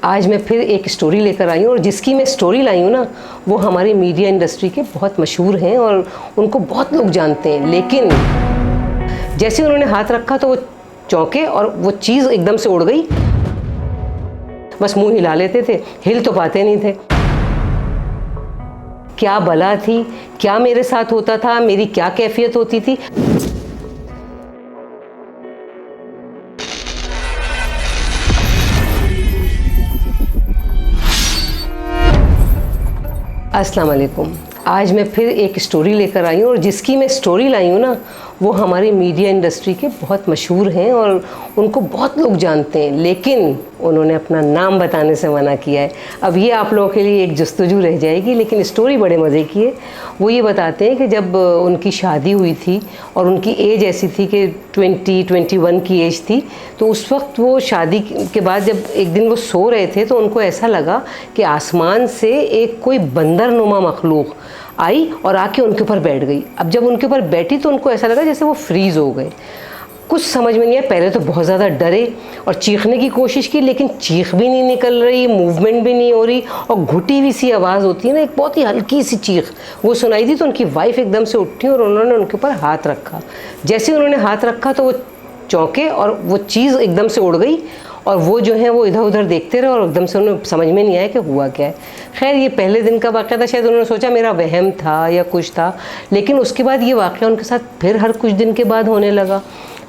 आज मैं फिर एक स्टोरी लेकर आई हूँ और जिसकी मैं स्टोरी लाई हूँ ना, वो हमारी मीडिया इंडस्ट्री के बहुत मशहूर हैं और उनको बहुत लोग जानते हैं। लेकिन जैसे उन्होंने हाथ रखा तो वो चौंके और वो चीज़ एकदम से उड़ गई। बस मुंह हिला लेते थे, हिल तो पाते नहीं थे। क्या बला थी, क्या मेरे साथ होता था, मेरी क्या कैफियत होती थी। अस्सलाम वालेकुम। आज मैं फिर एक स्टोरी लेकर आई हूँ और जिसकी मैं स्टोरी लाई हूँ ना, वो हमारी मीडिया इंडस्ट्री के बहुत मशहूर हैं और उनको बहुत लोग जानते हैं। लेकिन उन्होंने अपना नाम बताने से मना किया है। अब ये आप लोगों के लिए एक जस्तजू रह जाएगी, लेकिन स्टोरी बड़े मज़े की है। वो ये बताते हैं कि जब उनकी शादी हुई थी और उनकी एज ऐसी थी कि 21 की एज थी, तो उस वक्त वो शादी के बाद जब एक दिन वो सो रहे थे तो उनको ऐसा लगा कि आसमान से एक कोई बंदरनुमा मखलूक आई और आके उनके ऊपर बैठ गई। अब जब उनके ऊपर बैठी तो उनको ऐसा लगा जैसे वो फ्रीज़ हो गए। कुछ समझ में नहीं आया। पहले तो बहुत ज़्यादा डरे और चीखने की कोशिश की, लेकिन चीख भी नहीं निकल रही, मूवमेंट भी नहीं हो रही और घुटी हुई सी आवाज़ होती है ना, एक बहुत ही हल्की सी चीख वो सुनाई दी। तो उनकी वाइफ एकदम से उठी और उन्होंने उनके ऊपर हाथ रखा। जैसे उन्होंने हाथ रखा तो वो चौंके और वो चीज़ एकदम से उड़ गई और वो जो है वो इधर उधर देखते रहे और एकदम से उन्हें समझ में नहीं आया कि हुआ क्या है। खैर ये पहले दिन का वाक़या था, शायद उन्होंने सोचा मेरा वहम था या कुछ था। लेकिन उसके बाद ये वाक़या उनके साथ फिर हर कुछ दिन के बाद होने लगा।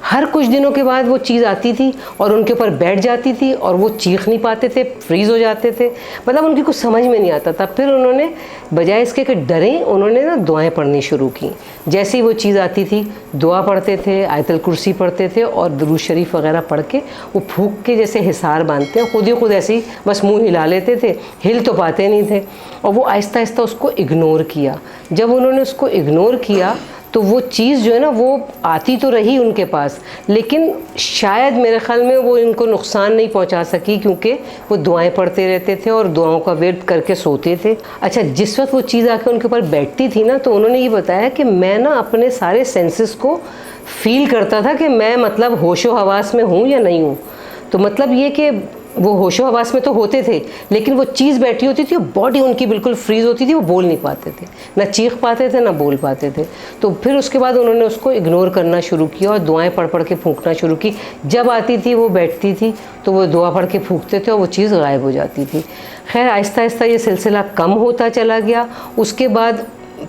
हर कुछ दिनों के बाद वो चीज़ आती थी और उनके ऊपर बैठ जाती थी और वो चीख नहीं पाते थे, फ्रीज़ हो जाते थे। मतलब उनकी कुछ समझ में नहीं आता था। फिर उन्होंने बजाय इसके कि डरें, उन्होंने ना दुआएं पढ़नी शुरू की। जैसे ही वो चीज़ आती थी दुआ पढ़ते थे, आयतल कुर्सी पढ़ते थे और दुरूद शरीफ वगैरह पढ़ के वो फूंक के जैसे हिसार बांधते हैं, खुद ही खुद ऐसे ही बस मुँह हिला लेते थे, हिल तो पाते नहीं थे। और वो आहिस्ता आहिस्ता उसको इग्नोर किया। जब उन्होंने उसको इग्नोर किया तो वो चीज़ जो है ना वो आती तो रही उनके पास, लेकिन शायद मेरे ख़्याल में वो इनको नुकसान नहीं पहुंचा सकी, क्योंकि वो दुआएं पढ़ते रहते थे और दुआओं का वेट करके सोते थे। अच्छा, जिस वक्त वो चीज़ आके उनके ऊपर बैठती थी ना, तो उन्होंने ये बताया कि मैं ना अपने सारे सेंसेस को फील करता था कि मैं मतलब होशो हवास में हूँ या नहीं हूँ। तो मतलब ये कि वो होशो हवास में तो होते थे, लेकिन वो चीज़ बैठी होती थी, बॉडी उनकी बिल्कुल फ्रीज़ होती थी, वो बोल नहीं पाते थे, ना चीख पाते थे ना बोल पाते थे। तो फिर उसके बाद उन्होंने उसको इग्नोर करना शुरू किया और दुआएं पढ़ पढ़ के फूंकना शुरू की। जब आती थी वो बैठती थी तो वो दुआ पढ़ के फूंकते थे और वो चीज़ गायब हो जाती थी। खैर आहिस्ता आहिस्ता ये सिलसिला कम होता चला गया। उसके बाद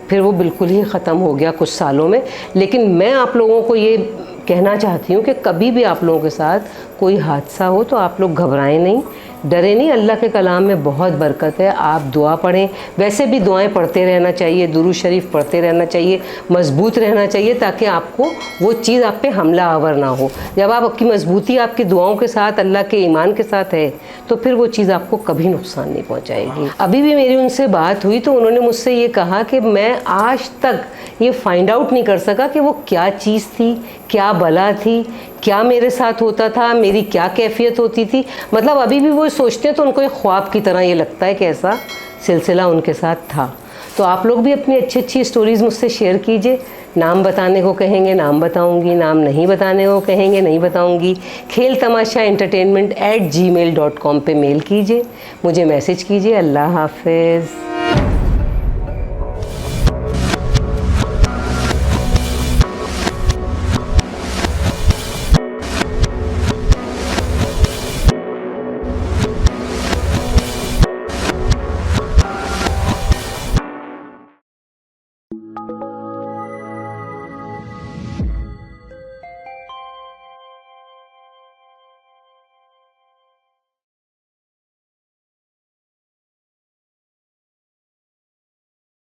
फिर वो बिल्कुल ही ख़त्म हो गया कुछ सालों में। लेकिन मैं आप लोगों को ये कहना चाहती हूँ कि कभी भी आप लोगों के साथ कोई हादसा हो तो आप लोग घबराएं नहीं, डरे नहीं। अल्लाह के कलाम में बहुत बरकत है। आप दुआ पढ़ें, वैसे भी दुआएं पढ़ते रहना चाहिए, दुरूद शरीफ पढ़ते रहना चाहिए, मजबूत रहना चाहिए, ताकि आपको वो चीज़ आप पे हमला आवर ना हो। जब आपकी मजबूती आपकी दुआओं के साथ, अल्लाह के ईमान के साथ है, तो फिर वो चीज़ आपको कभी नुकसान नहीं पहुँचाएगी। अभी भी मेरी उनसे बात हुई तो उन्होंने मुझसे ये कहा कि मैं आज तक ये फाइंड आउट नहीं कर सका कि वो क्या चीज़ थी, क्या बला थी, क्या मेरे साथ होता था, मेरी क्या कैफियत होती थी। मतलब अभी भी वो सोचते हैं तो उनको एक ख्वाब की तरह ये लगता है कि ऐसा सिलसिला उनके साथ था। तो आप लोग भी अपनी अच्छी अच्छी स्टोरीज़ मुझसे शेयर कीजिए। नाम बताने को कहेंगे नाम बताऊंगी, नाम नहीं बताने को कहेंगे नहीं बताऊंगी। खेल तमाशा entertainment@gmail.com पे मेल कीजिए, मुझे मैसेज कीजिए। अल्लाह हाफ़िज़।